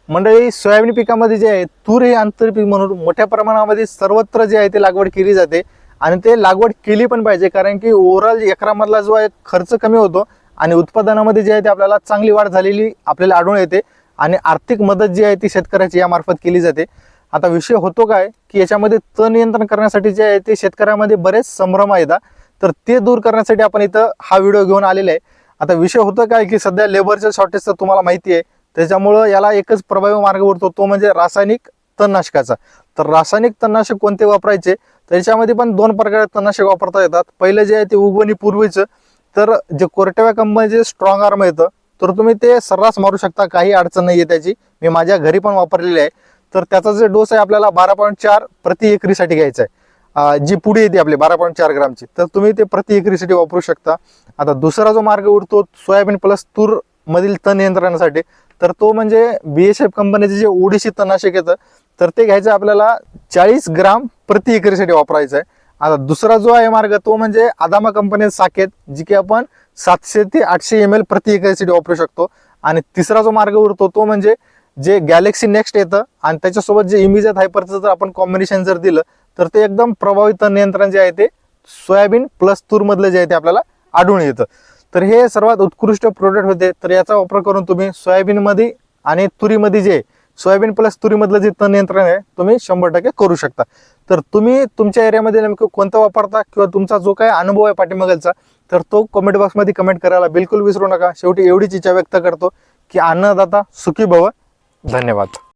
मंडळी, सोयाबीन पिकामध्ये जे आहे तूर हे आंतरपीक म्हणून मोठ्या प्रमाणामध्ये सर्वत्र जे आहे ते लागवड केली जाते आणि ते लागवड केली पण पाहिजे, कारण की ओव्हरऑल एकरामधला जो आहे खर्च कमी होतो आणि उत्पादनामध्ये जे आहे ते आपल्याला चांगली वाढ झालेली आपल्याला आढळून येते आणि आर्थिक मदत जी आहे ती शेतकऱ्याची यामार्फत केली जाते. आता विषय होतो काय की याच्यामध्ये तण नियंत्रण करण्यासाठी जे आहे ते शेतकऱ्यामध्ये बरेच संभ्रम आहेत, तर ते दूर करण्यासाठी आपण इथं हा व्हिडिओ घेऊन आलेला आहे. आता विषय होतो काय की सध्या लेबरचं शॉर्टेज तर तुम्हाला माहिती आहे, त्याच्यामुळं याला एकच प्रभावी मार्ग उरतो, तो म्हणजे रासायनिक तणनाशकाचा. तर रासायनिक तणनाशक कोणते वापरायचे, तर याच्यामध्ये पण दोन प्रकारचे तणनाशक वापरता येतात. पहिलं जे आहे ते उगवणी पूर्वीचं, तर जे कोर्टेवा कंपनीचे स्ट्रॉंग आर्म येतं, तर तुम्ही ते सर्रास मारू शकता, काही अडचण नाही आहे त्याची. मी माझ्या घरी पण वापरलेले आहे. तर त्याचा जे डोस आहे आपल्याला 12.4 प्रति एकरीसाठी घ्यायचा आहे. जी पुडी येते आपली 12.4 ग्रामची, तर तुम्ही ते प्रति एकरीसाठी वापरू शकता. आता दुसरा जो मार्ग उरतो सोयाबीन प्लस तूर मधील तण नियंत्रणासाठी, तर तो म्हणजे BSF कंपनीचे जे ओडिसी तणनाशक येतं, तर ते घ्यायचं आपल्याला 40 ग्राम प्रति एकरीसाठी वापरायचं आहे. आता दुसरा जो आहे मार्ग तो म्हणजे आदामा कंपनीचे साकेत, जी की आपण 700 ते 800 ml प्रति एकरीसाठी वापरू शकतो. आणि तिसरा जो मार्ग उरतो तो म्हणजे जे गॅलेक्सी नेक्स्ट येतं आणि त्याच्यासोबत जे इमिजॅथ हायपरचं जर आपण कॉम्बिनेशन जर दिलं, तर ते एकदम प्रभावी तण नियंत्रण जे आहे ते सोयाबीन प्लस तूर मधलं जे आहे ते आपल्याला आढळून येतं. तर हे सर्वात उत्कृष्ट प्रोडक्ट होते. तर याचा वापर करून तुम्ही सोयाबीनमध्ये आणि तुरीमध्ये जे सोयाबीन प्लस तुरीमधलं जे तण नियंत्रण आहे तुम्ही 100% करू शकता. तर तुम्ही तुमच्या एरियामध्ये नेमकं कोणतं वापरता किंवा तुमचा जो काय अनुभव आहे पाठीमागचा, तर तो कमेंट बॉक्समध्ये कमेंट करायला बिलकुल विसरू नका. शेवटी एवढीच इच्छा व्यक्त करतो की अन्नदाता सुखी भव. धन्यवाद.